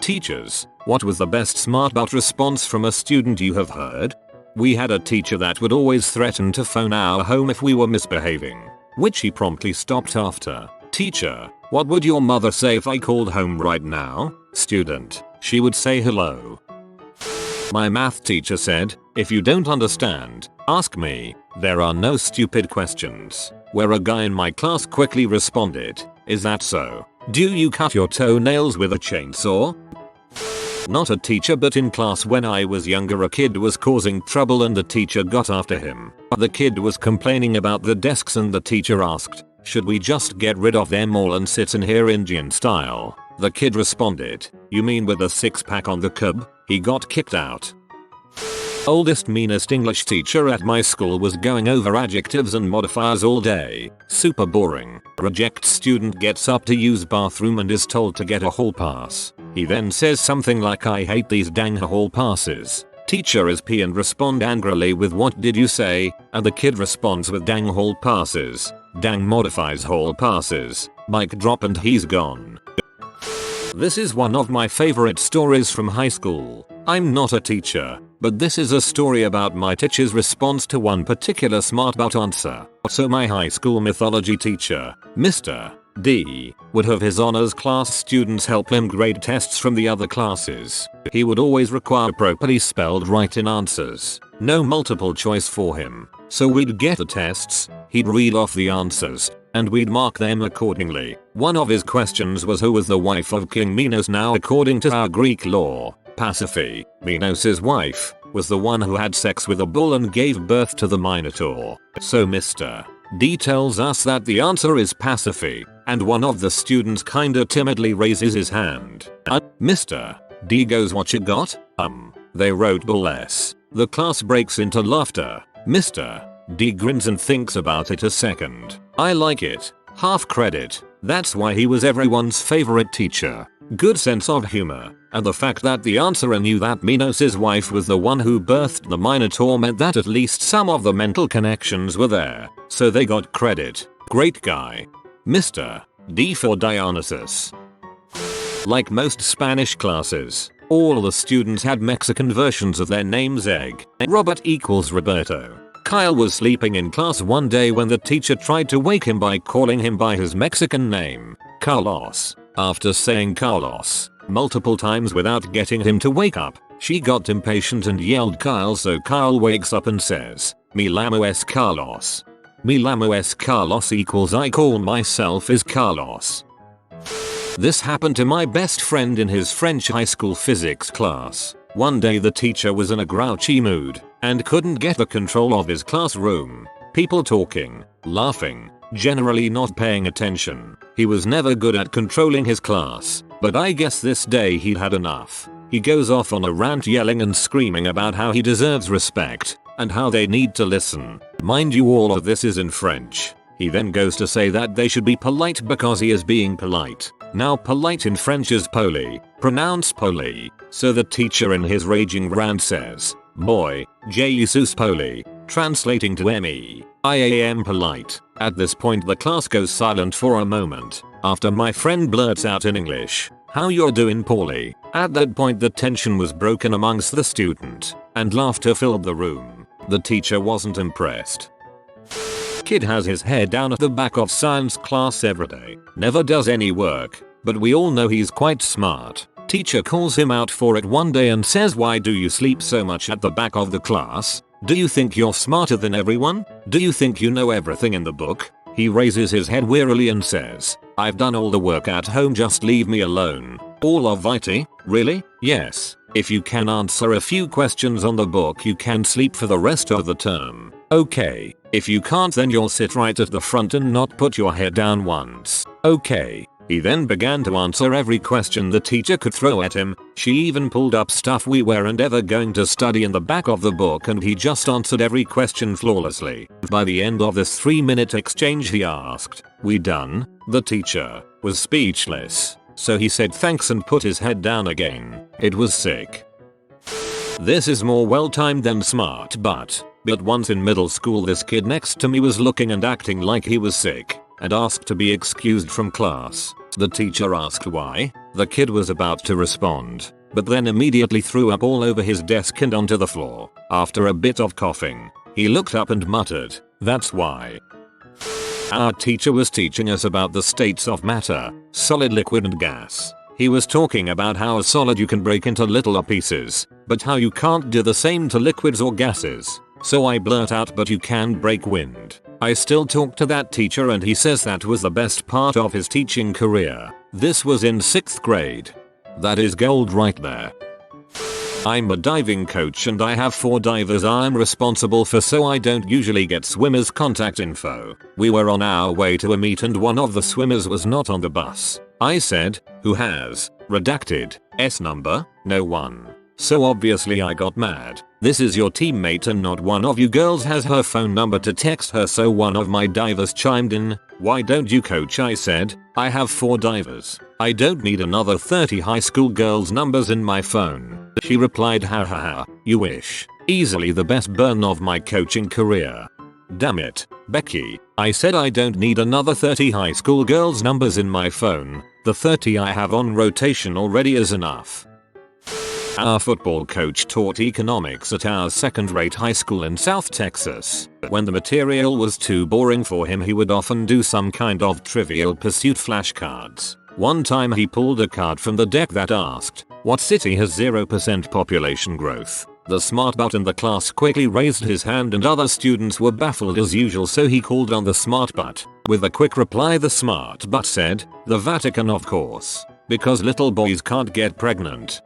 Teachers, what was the best smart but response from a student you have heard? We had a teacher that would always threaten to phone our home if we were misbehaving, which he promptly stopped after. Teacher, what would your mother say if I called home right now? Student, she would say hello. My math teacher said, if you don't understand, ask me. There are no stupid questions. Where a guy in my class quickly responded, is that so? Do you cut your toenails with a chainsaw? Not a teacher, but in class when I was younger a kid was causing trouble and the teacher got after him. The kid was complaining about the desks and the teacher asked, should we just get rid of them all and sit in here Indian style? The kid responded, you mean with a six-pack on the curb? He got kicked out. Oldest meanest English teacher at my school was going over adjectives and modifiers all day. Super boring. Reject student gets up to use bathroom and is told to get a hall pass. He then says something like I hate these dang hall passes. Teacher is P and respond angrily with what did you say? And the kid responds with dang hall passes. Dang modifies hall passes. Mic drop and he's gone. This is one of my favorite stories from high school. I'm not a teacher, but this is a story about my teacher's response to one particular smart but answer. So my high school mythology teacher, Mr. D, would have his honors class students help him grade tests from the other classes. He would always require properly spelled right-in answers. No multiple choice for him. So we'd get the tests, he'd read off the answers, and we'd mark them accordingly. One of his questions was who was the wife of King Minos. Now according to our Greek law, Pasiphae, Minos' wife, was the one who had sex with a bull and gave birth to the Minotaur. So Mr. D tells us that the answer is Pasiphae, and one of the students kinda timidly raises his hand. Mr. D goes, what you got? They wrote bull S. The class breaks into laughter. Mr. D grins and thinks about it a second. I like it. Half credit. That's why he was everyone's favorite teacher. Good sense of humor, and the fact that the answerer knew that Minos' wife was the one who birthed the Minotaur meant that at least some of the mental connections were there, so they got credit. Great guy. Mr. D for Dionysus. Like most Spanish classes, all the students had Mexican versions of their names. Robert equals Roberto. Kyle was sleeping in class one day when the teacher tried to wake him by calling him by his Mexican name, Carlos. After saying Carlos multiple times without getting him to wake up, she got impatient and yelled Kyle, so Kyle wakes up and says, Mi llamo es Carlos. Mi llamo es Carlos equals I call myself is Carlos. This happened to my best friend in his French high school physics class. One day the teacher was in a grouchy mood and couldn't get the control of his classroom. People talking, laughing, generally not paying attention. He was never good at controlling his class, but I guess this day he'd had enough. He goes off on a rant yelling and screaming about how he deserves respect and how they need to listen. Mind you, all of this is in French. He then goes to say that they should be polite because he is being polite. Now polite in French is poli, pronounced poli. So the teacher in his raging rant says, Moi, Jesus poli, translating to me, I am polite. At this point the class goes silent for a moment, after my friend blurts out in English, how you're doing Paulie. At that point the tension was broken amongst the student, and laughter filled the room. The teacher wasn't impressed. Kid has his head down at the back of science class every day, never does any work, but we all know he's quite smart. Teacher calls him out for it one day and says, why do you sleep so much at the back of the class? Do you think you're smarter than everyone? Do you think you know everything in the book? He raises his head wearily and says, I've done all the work at home, just leave me alone. All of it? Really? Yes. If you can answer a few questions on the book you can sleep for the rest of the term. Okay. If you can't then you'll sit right at the front and not put your head down once. Okay. He then began to answer every question the teacher could throw at him. She even pulled up stuff we weren't ever going to study in the back of the book and he just answered every question flawlessly. By the end of this 3-minute exchange he asked, "We done?" The teacher was speechless. So he said thanks and put his head down again. It was sick. This is more well-timed than smart, but once in middle school this kid next to me was looking and acting like he was sick and asked to be excused from class. The teacher asked why. The kid was about to respond, but then immediately threw up all over his desk and onto the floor. After a bit of coughing, he looked up and muttered, "That's why." Our teacher was teaching us about the states of matter, solid, liquid and gas. He was talking about how a solid you can break into littler pieces, but how you can't do the same to liquids or gases. So I blurt out, "But you can break wind." I still talk to that teacher and he says that was the best part of his teaching career. This was in 6th grade. That is gold right there. I'm a diving coach and I have 4 divers I'm responsible for, so I don't usually get swimmers' contact info. We were on our way to a meet and one of the swimmers was not on the bus. I said, "Who has redacted S number?" No one. So obviously I got mad. "This is your teammate and not one of you girls has her phone number to text her." So one of my divers chimed in, "Why don't you coach?" I said, "I have 4 divers. I don't need another 30 high school girls' numbers in my phone." She replied, "Ha ha ha, you wish." Easily the best burn of my coaching career. "Damn it, Becky," I said, "I don't need another 30 high school girls' numbers in my phone. The 30 I have on rotation already is enough." Our football coach taught economics at our second-rate high school in South Texas. When the material was too boring for him, he would often do some kind of Trivial Pursuit flashcards. One time he pulled a card from the deck that asked, "What city has 0% population growth?" The smart butt in the class quickly raised his hand and other students were baffled as usual, so he called on the smart butt. With a quick reply, the smart butt said, "The Vatican, of course. Because little boys can't get pregnant."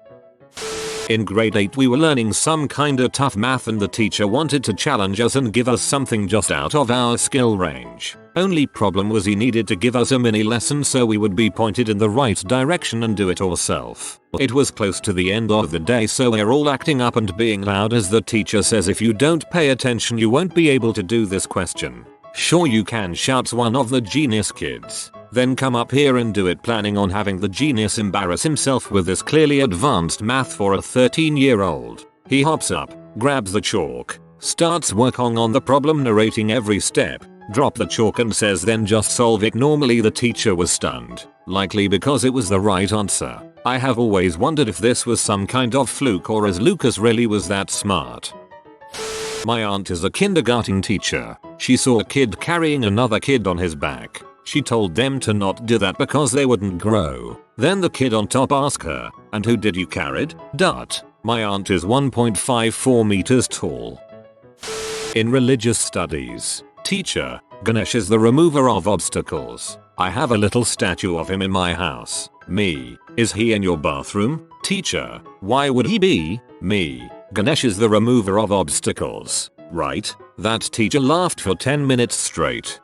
In grade 8 we were learning some kinda tough math and the teacher wanted to challenge us and give us something just out of our skill range. Only problem was he needed to give us a mini lesson so we would be pointed in the right direction and do it ourselves. It was close to the end of the day, so we're all acting up and being loud as the teacher says, "If you don't pay attention you won't be able to do this question." "Sure you can," shouts one of the genius kids. "Then come up here and do it," planning on having the genius embarrass himself with this clearly advanced math for a 13-year-old. He hops up, grabs the chalk, starts working on the problem, narrating every step, drop the chalk and says, "Then just solve it." Normally the teacher was stunned, likely because it was the right answer. I have always wondered if this was some kind of fluke or as Lucas really was that smart. My aunt is a kindergarten teacher. She saw a kid carrying another kid on his back. She told them to not do that because they wouldn't grow. Then the kid on top asked her, "And who did you carry?" My aunt is 1.54 meters tall. In religious studies, teacher, Ganesh is the remover of obstacles. I have a little statue of him in my house. Me, is he in your bathroom? Teacher, why would he be? Me, Ganesh is the remover of obstacles, right? That teacher laughed for 10 minutes straight.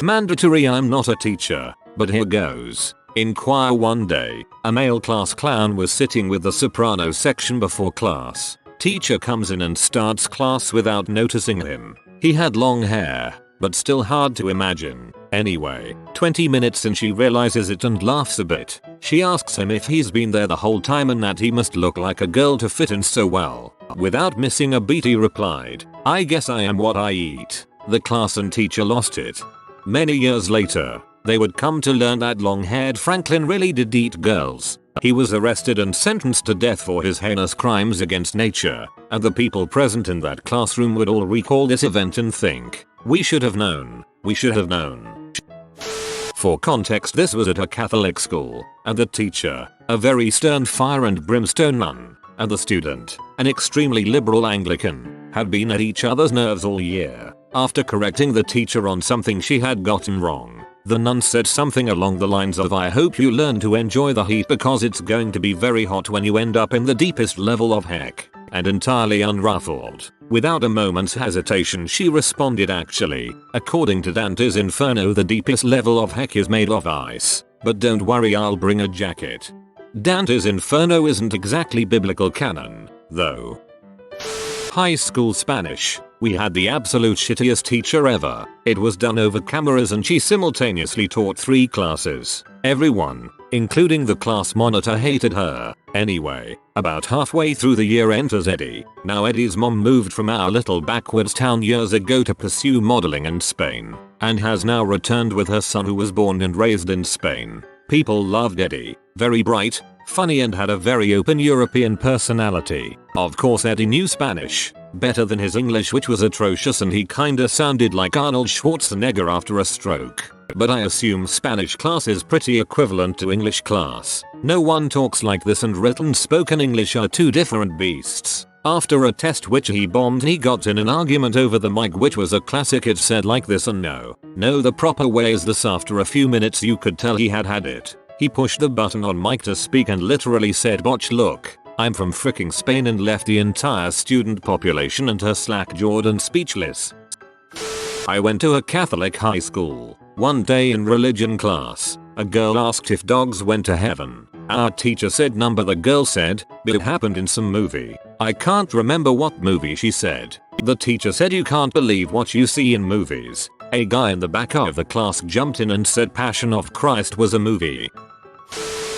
Mandatory. I'm not a teacher, but here goes. In choir one day, a male class clown was sitting with the soprano section before class. Teacher comes in and starts class without noticing him. He had long hair, but still hard to imagine. Anyway, 20 minutes in she realizes it and laughs a bit. She asks him if he's been there the whole time and that he must look like a girl to fit in so well. Without missing a beat he replied, "I guess I am what I eat." The class and teacher lost it. Many years later, they would come to learn that long-haired Franklin really did eat girls. He was arrested and sentenced to death for his heinous crimes against nature, and the people present in that classroom would all recall this event and think, "We should have known. We should have known." For context, this was at a Catholic school, and the teacher, a very stern fire and brimstone nun, and the student, an extremely liberal Anglican, had been at each other's nerves all year. After correcting the teacher on something she had gotten wrong, the nun said something along the lines of, "I hope you learn to enjoy the heat because it's going to be very hot when you end up in the deepest level of heck." And entirely unruffled, without a moment's hesitation, she responded, "Actually, according to Dante's Inferno, the deepest level of heck is made of ice. But don't worry, I'll bring a jacket." Dante's Inferno isn't exactly biblical canon, though. High school Spanish. We had the absolute shittiest teacher ever. It was done over cameras and she simultaneously taught 3 classes. Everyone, including the class monitor, hated her. Anyway, about halfway through the year enters Eddie. Now Eddie's mom moved from our little backwards town years ago to pursue modeling in Spain, and has now returned with her son who was born and raised in Spain. People loved Eddie. Very bright, funny and had a very open European personality. Of course Eddie knew Spanish better than his English, which was atrocious, and he kinda sounded like Arnold Schwarzenegger after a stroke. But I assume Spanish class is pretty equivalent to English class. No one talks like this, and written spoken English are two different beasts. After a test which he bombed, he got in an argument over the mic, which was a classic. It said like this, and no, the proper way is this. After a few minutes you could tell he had it. He pushed the button on mic to speak and literally said, "Botch, look, I'm from fricking Spain," and left the entire student population and her slack-jawed and speechless. I went to a Catholic high school. One day in religion class, a girl asked if dogs went to heaven. Our teacher said number. The girl said, "It happened in some movie." I can't remember what movie she said. The teacher said, "You can't believe what you see in movies." A guy in the back of the class jumped in and said Passion of Christ was a movie.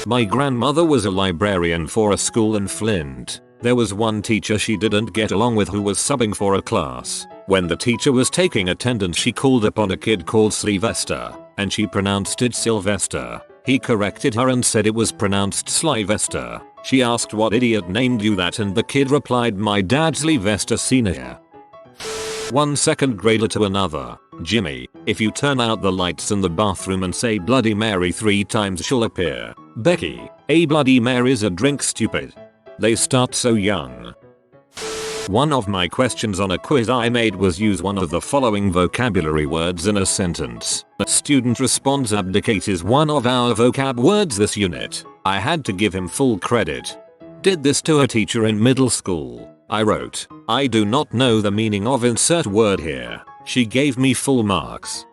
My grandmother was a librarian for a school in Flint. There was one teacher she didn't get along with who was subbing for a class. When the teacher was taking attendance, she called upon a kid called Sylvester, and she pronounced it Sylvester. He corrected her and said it was pronounced Slyvester. She asked, "What idiot named you that?" and the kid replied, "My dad's Sylvester Sr." One second grader to another, "Jimmy, if you turn out the lights in the bathroom and say Bloody Mary 3 times, she'll appear." Becky, "A Bloody Mary's a drink, stupid." They start so young. One of my questions on a quiz I made was use one of the following vocabulary words in a sentence. A student responds. Abdicate is one of our vocab words this unit. I had to give him full credit. Did this to a teacher in middle school. I wrote, "I do not know the meaning of insert word here." She gave me full marks.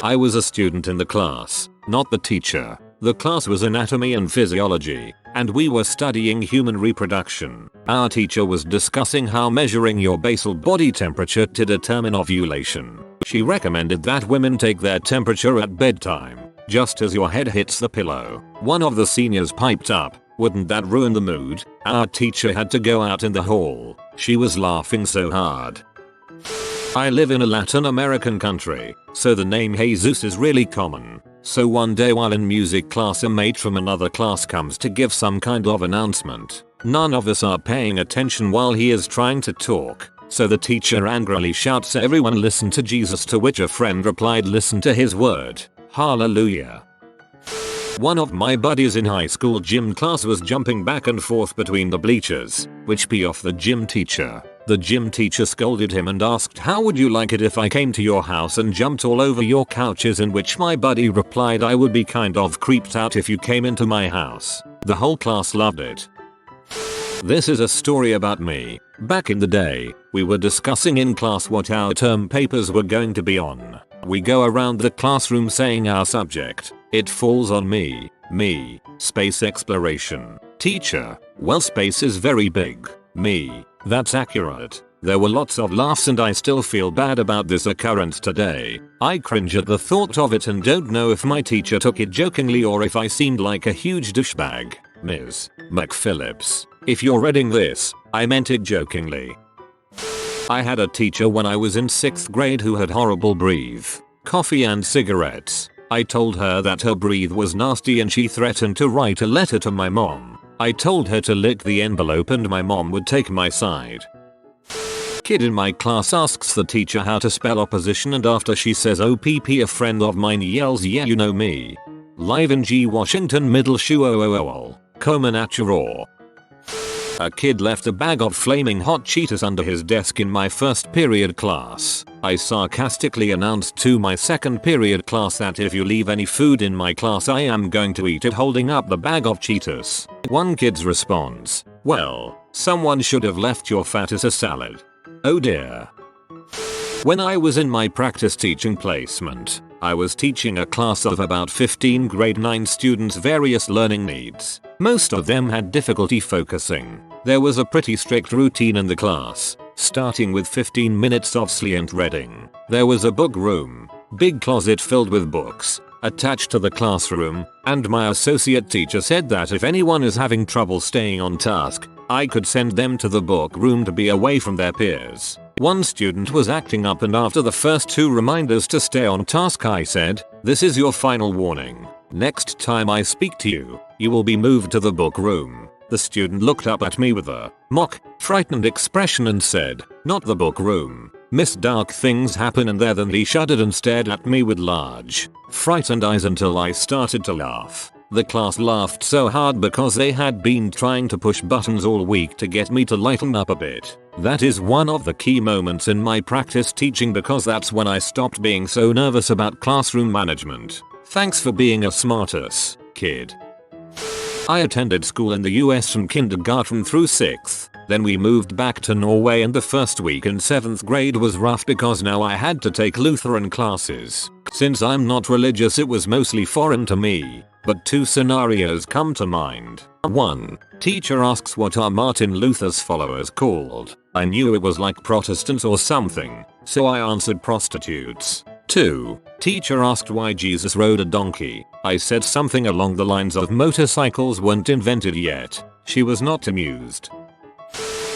I was a student in the class, not the teacher. The class was anatomy and physiology, and we were studying human reproduction. Our teacher was discussing how measuring your basal body temperature to determine ovulation. She recommended that women take their temperature at bedtime, just as your head hits the pillow. One of the seniors piped up, "Wouldn't that ruin the mood?" Our teacher had to go out in the hall. She was laughing so hard. I live in a Latin American country, so the name Jesus is really common. So one day while in music class, a mate from another class comes to give some kind of announcement. None of us are paying attention while he is trying to talk, so the teacher angrily shouts, "Everyone listen to Jesus," to which a friend replied, "Listen to his word. Hallelujah." One of my buddies in high school gym class was jumping back and forth between the bleachers, which pissed off the gym teacher. The gym teacher scolded him and asked, "How would you like it if I came to your house and jumped all over your couches?" In which my buddy replied, "I would be kind of creeped out if you came into my house." The whole class loved it. This is a story about me. Back in the day, we were discussing in class what our term papers were going to be on. We go around the classroom saying our subject. It falls on me. Space exploration. Teacher, "Well, space is very big." Me, "That's accurate." There were lots of laughs, and I still feel bad about this occurrence today. I cringe at the thought of it and don't know if my teacher took it jokingly or if I seemed like a huge douchebag. Ms. McPhillips, if you're reading this, I meant it jokingly. I had a teacher when I was in 6th grade who had horrible breath, coffee and cigarettes. I told her that her breath was nasty and she threatened to write a letter to my mom. I told her to lick the envelope and my mom would take my side. Kid in my class asks the teacher how to spell opposition, and after she says OPP, a friend of mine yells, "Yeah, you know me. Live in G Washington Middle Shoe OOOL. Komen at your raw." A kid left a bag of flaming hot Cheetos under his desk in my first period class. I sarcastically announced to my second period class that if you leave any food in my class, I am going to eat it, holding up the bag of Cheetos. One kid's response, "Well, someone should have left your fat as a salad." Oh dear. When I was in my practice teaching placement, I was teaching a class of about 15 grade 9 students, various learning needs. Most of them had difficulty focusing. There was a pretty strict routine in the class, starting with 15 minutes of silent reading. There was a book room, big closet filled with books, attached to the classroom, and my associate teacher said that if anyone is having trouble staying on task, I could send them to the book room to be away from their peers. One student was acting up, and after the first 2 reminders to stay on task I said, "This is your final warning. Next time I speak to you, you will be moved to the book room." The student looked up at me with a frightened expression and said, "Not the book room. Miss, dark things happen in there." Then he shuddered and stared at me with large, frightened eyes until I started to laugh. The class laughed so hard because they had been trying to push buttons all week to get me to lighten up a bit. That is one of the key moments in my practice teaching, because that's when I stopped being so nervous about classroom management. Thanks for being a smartass, kid. I attended school in the US from kindergarten through 6th. Then we moved back to Norway, and the first week in 7th grade was rough because now I had to take Lutheran classes. Since I'm not religious, it was mostly foreign to me. But 2 scenarios come to mind. 1. Teacher asks what are Martin Luther's followers called. I knew it was like Protestants or something, so I answered prostitutes. 2. Teacher asked why Jesus rode a donkey. I said something along the lines of motorcycles weren't invented yet. She was not amused.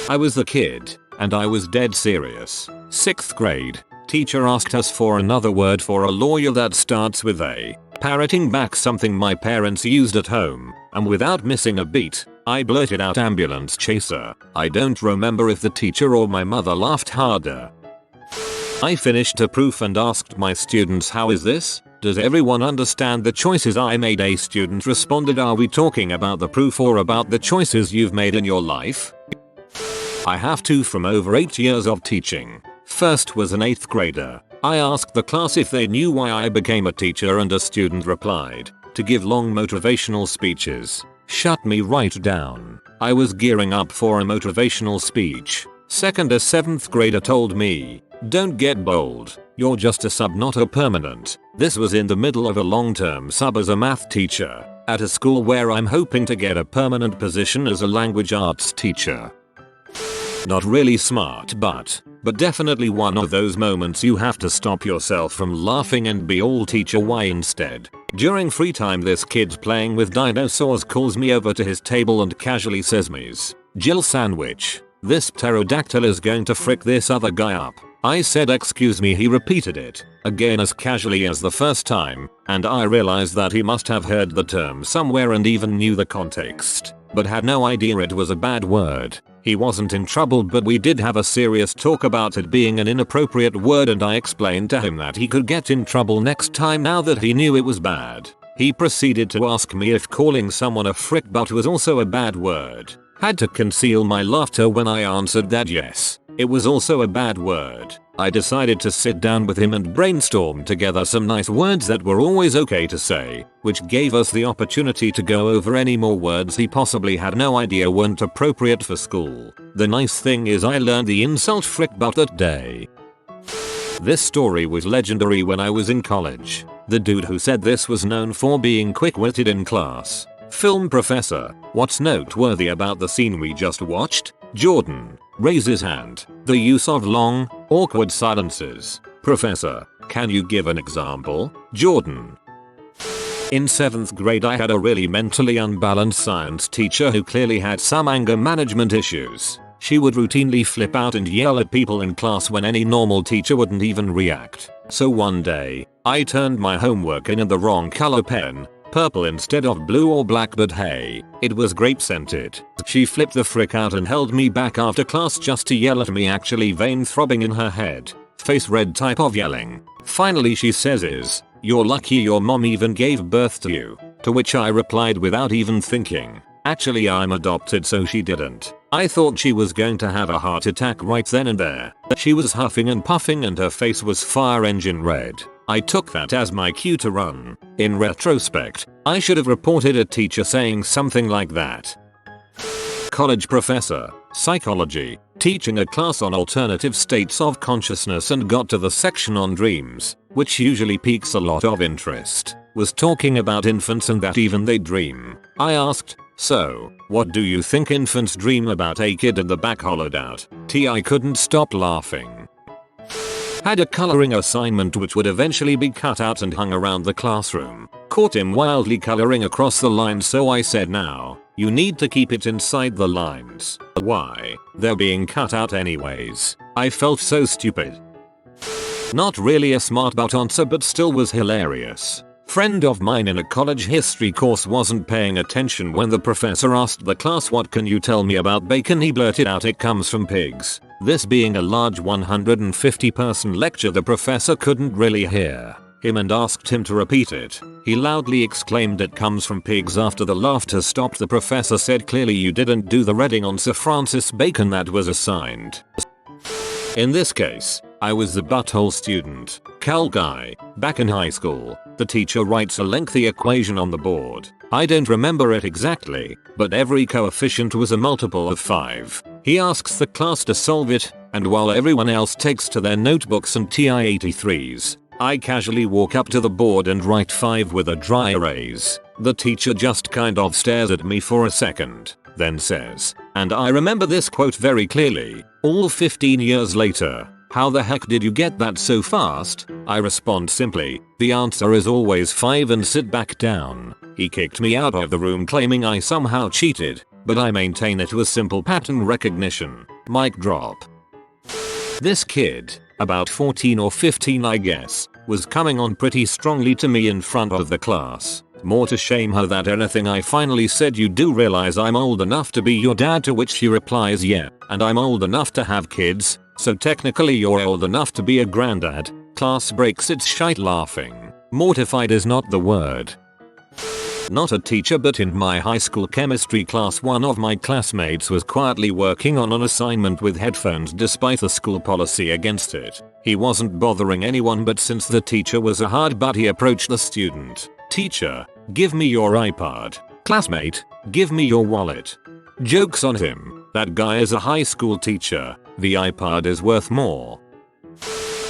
I was the kid, and I was dead serious. 6th grade. Teacher asked us for another word for a lawyer that starts with A. Parroting back something my parents used at home, and without missing a beat, I blurted out ambulance chaser. I don't remember if the teacher or my mother laughed harder. I finished a proof and asked my students, "How is this? Does everyone understand the choices I made?" A student responded, "Are we talking about the proof or about the choices you've made in your life?" I have 2 from over 8 years of teaching. First was an 8th grader. I asked the class if they knew why I became a teacher, and a student replied, "To give long motivational speeches." Shut me right down. I was gearing up for a motivational speech. Second, a 7th grader told me, "Don't get bold. You're just a sub, not a permanent." This was in the middle of a long-term sub as a math teacher at a school where I'm hoping to get a permanent position as a language arts teacher. Not really smart, but definitely one of those moments you have to stop yourself from laughing and be all teacher why instead. During free time, this kid playing with dinosaurs calls me over to his table and casually says, "Ms. Jill Sandwich, this pterodactyl is going to frick this other guy up." I said, "Excuse me." He repeated it again as casually as the first time, and I realized that he must have heard the term somewhere and even knew the context, but had no idea it was a bad word. He wasn't in trouble, but we did have a serious talk about it being an inappropriate word, and I explained to him that he could get in trouble next time now that he knew it was bad. He proceeded to ask me if calling someone a frick butt was also a bad word. Had to conceal my laughter when I answered that yes, it was also a bad word. I decided to sit down with him and brainstorm together some nice words that were always okay to say, which gave us the opportunity to go over any more words he possibly had no idea weren't appropriate for school. The nice thing is I learned the insult frick butt that day. This story was legendary when I was in college. The dude who said this was known for being quick-witted in class. Film professor, what's noteworthy about the scene we just watched? Jordan, raise his hand. The use of long, awkward silences. Professor, can you give an example? Jordan. In 7th grade I had a really mentally unbalanced science teacher who clearly had some anger management issues. She would routinely flip out and yell at people in class when any normal teacher wouldn't even react. So one day, I turned my homework in the wrong color pen. Purple instead of blue or black, but hey, it was grape scented. She flipped the frick out and held me back after class just to yell at me, actually vein throbbing in her head. Face red type of yelling. Finally she says, "You're lucky your mom even gave birth to you." To which I replied without even thinking, "Actually I'm adopted, so she didn't." I thought she was going to have a heart attack right then and there. She was huffing and puffing and her face was fire engine red. I took that as my cue to run. In retrospect, I should have reported a teacher saying something like that. College professor, psychology, teaching a class on alternative states of consciousness and got to the section on dreams, which usually piques a lot of interest, was talking about infants and that even they dream. I asked, "So, what do you think infants dream about?" A kid in the back hollowed out. I couldn't stop laughing. Had a coloring assignment which would eventually be cut out and hung around the classroom. Caught him wildly coloring across the line, so I said, "Now, You need to keep it inside the lines. Why? They're being cut out anyways. I felt so stupid. Not really a smart butt answer, but still was hilarious. Friend of mine in a college history course wasn't paying attention when the professor asked the class, what can you tell me about bacon? He blurted out, it comes from pigs. This being a large 150 person lecture, the professor couldn't really hear him and asked him to repeat it. He loudly exclaimed, it comes from pigs. After the laughter stopped, the professor said, clearly you didn't do the reading on Sir Francis Bacon that was assigned. In this case, I was the butthole student. Cal guy. Back in high school, the teacher writes a lengthy equation on the board. I don't remember it exactly, but every coefficient was a multiple of 5. He asks the class to solve it, and while everyone else takes to their notebooks and TI-83s, I casually walk up to the board and write 5 with a dry erase. The teacher just kind of stares at me for a second, then says, and I remember this quote very clearly, all 15 years later, how the heck did you get that so fast? I respond simply, the answer is always 5, and sit back down. He kicked me out of the room claiming I somehow cheated, but I maintain it was simple pattern recognition. Mic drop. This kid, about 14 or 15 I guess, was coming on pretty strongly to me in front of the class. More to shame her that anything I finally said, you do realize I'm old enough to be your dad, to which she replies, yeah, and I'm old enough to have kids, so technically you're old enough to be a granddad. Class breaks its shite laughing. Mortified is not the word. Not a teacher, but in my high school chemistry class, one of my classmates was quietly working on an assignment with headphones despite the school policy against it. He wasn't bothering anyone, but since the teacher was a hard butt, he approached the student. Teacher, give me your iPod. Classmate, give me your wallet. Joke's on him. That guy is a high school teacher. The iPod is worth more.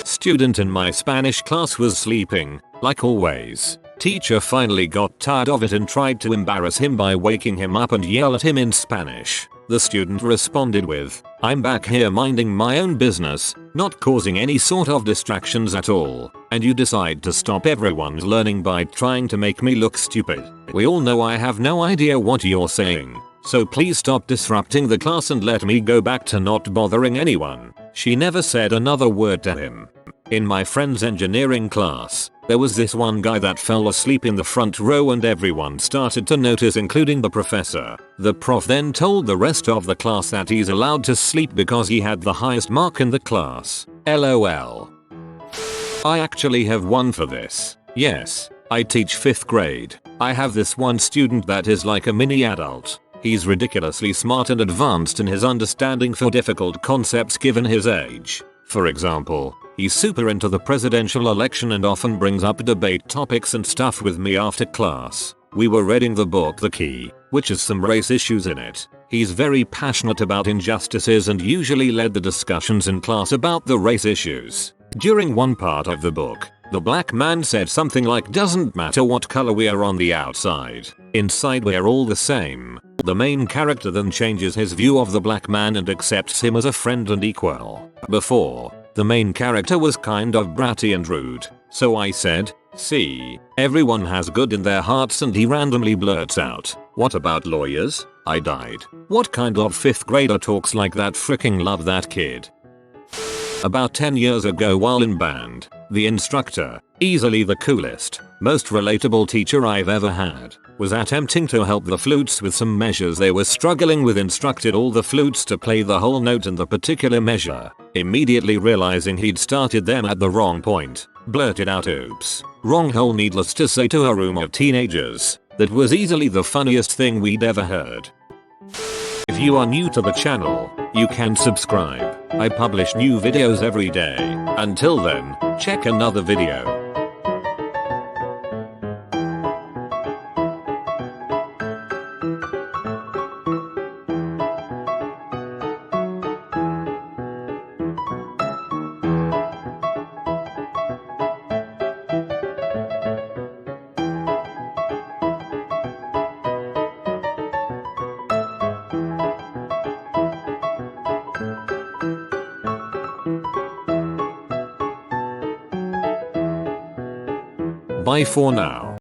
Student in my Spanish class was sleeping, like always. Teacher finally got tired of it and tried to embarrass him by waking him up and yell at him in Spanish. The student responded with, I'm back here minding my own business, not causing any sort of distractions at all, and you decide to stop everyone's learning by trying to make me look stupid. We all know I have no idea what you're saying, so please stop disrupting the class and let me go back to not bothering anyone. She never said another word to him. In my friend's engineering class, there was this one guy that fell asleep in the front row and everyone started to notice, including the professor. The prof then told the rest of the class that he's allowed to sleep because he had the highest mark in the class. LOL. I actually have one for this. Yes, I teach 5th grade. I have this one student that is like a mini adult. He's ridiculously smart and advanced in his understanding for difficult concepts given his age. For example, he's super into the presidential election and often brings up debate topics and stuff with me after class. We were reading the book The Key, which has some race issues in it. He's very passionate about injustices and usually led the discussions in class about the race issues. During one part of the book, the black man said something like, doesn't matter what color we are on the outside, inside we're all the same. The main character then changes his view of the black man and accepts him as a friend and equal. Before, the main character was kind of bratty and rude, so I said, see, everyone has good in their hearts, and he randomly blurts out, what about lawyers? I died. What kind of 5th grader talks like that? Freaking love that kid. About 10 years ago while in band, the instructor, easily the coolest, most relatable teacher I've ever had, was attempting to help the flutes with some measures they were struggling with. Instructed all the flutes to play the whole note in the particular measure. Immediately realizing he'd started them at the wrong point, blurted out, oops, wrong hole. Needless to say, to a room of teenagers, that was easily the funniest thing we'd ever heard. If you are new to the channel, you can subscribe. I publish new videos every day. Until then, check another video. Bye for now.